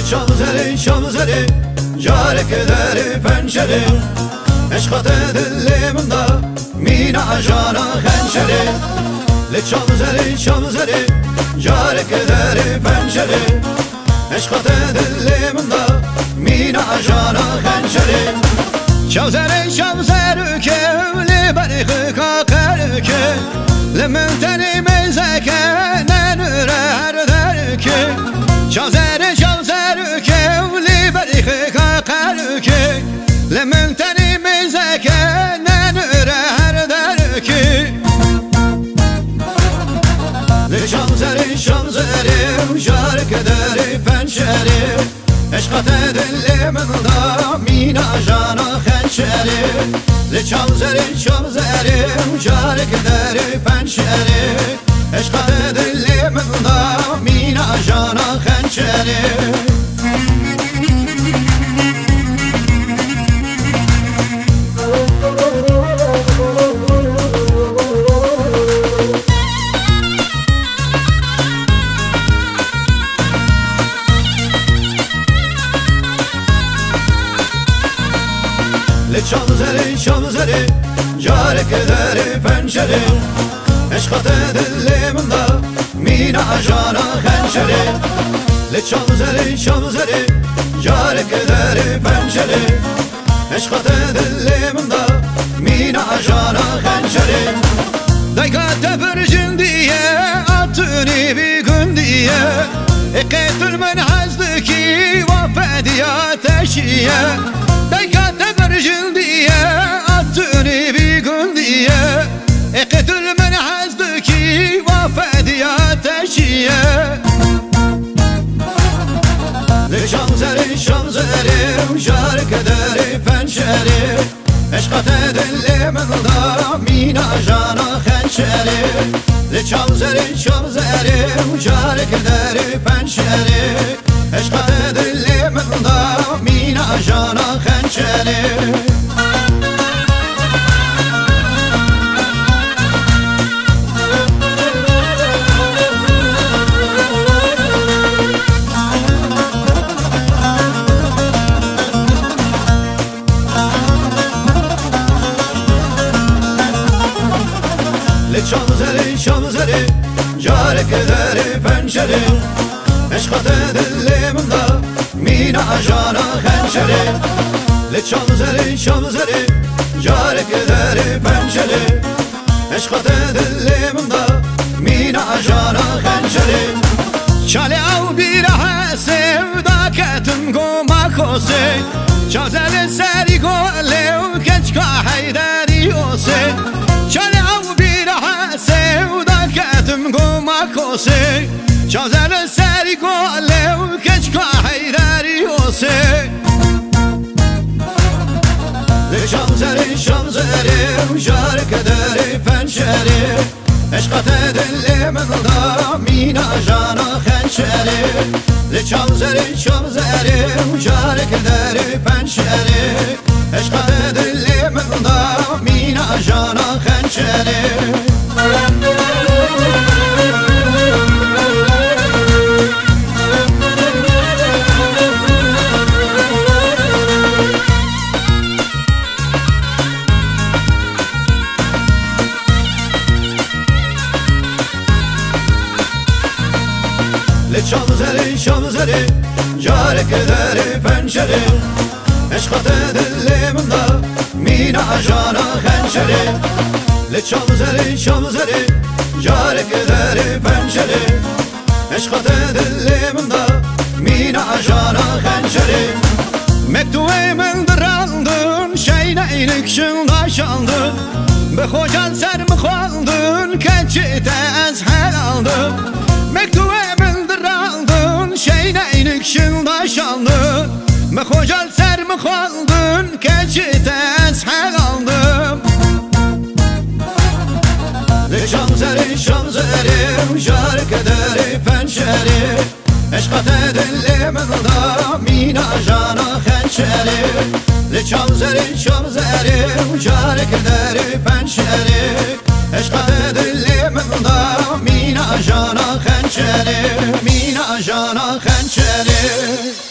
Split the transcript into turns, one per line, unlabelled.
شام زری جارك داري پنجره عشقت دلم دا مینا جانا خنجره شام زری جارك داري پنجره عشقت دلم دا مینا جانا خنجره شام زری که لبرخ کاکر که لمن تنی مزکه ننور درکه شام زری که لبرخ کاکر که لمن تنی مزکه ننور درکه شام زری جارك داري پنجره عشقت دلم دا مینا جانا خنجره شام زری جارك داري پنجره عشقت دلم دا مینا جانا خنجره شام زری جارك داري پنجره عشقت دلم دا مینا جانا خنجره شام زری جارك داري پنجره عشقت دلم دا مینا جانا خنجره دایگات برجن diye atını bir gün diye قتل من حزدکی وفادی آتشیه دایگات برجن diye atını bir gün diye قتل من حزدکی وفادی آتشیه شام زری جارك داري پنجره عشقت دلم دا مینا جانا خنجره شام زری جارك داري پنجره عشقت دلم دا مینا جانا خنجره شام زری جارك داري پنجره عشقت دلم دا مینا جانا خنجره شام زری جارك داري پنجره عشقت دلم دا مینا جانا خنجره چاله او بیره sevda کتم گما کوسه چازل سری گله و کچکا حیدری اوسه چاله او sevda ketim goma kose çazel seri gole u keçka haydari ose şam zeri jark deri pencere eşqat dilim da mina jana xençere şam zeri jark deri pencere eşqat dilim da mina jana xençere شام زری جارك داري پنجره عشقت دلم دا مینا جانا خنجره شام زری جارك داري پنجره عشقت دلم دا مینا جانا خنجره مکتوبم درandın şeyneylik şınlaşandın به خوجان سر مخواندın keçite az hel aldın mektubemin درandın şeyneylik şınlaşandın به خوجان سر مخواندın keçite az hel aldın شام زری جارك داري پنجره عشقت دلم دا مینا جانا خنجره شام زری جارك داري پنجره عشقت دلم دا مینا جانا خنجره مینا جانا خنجره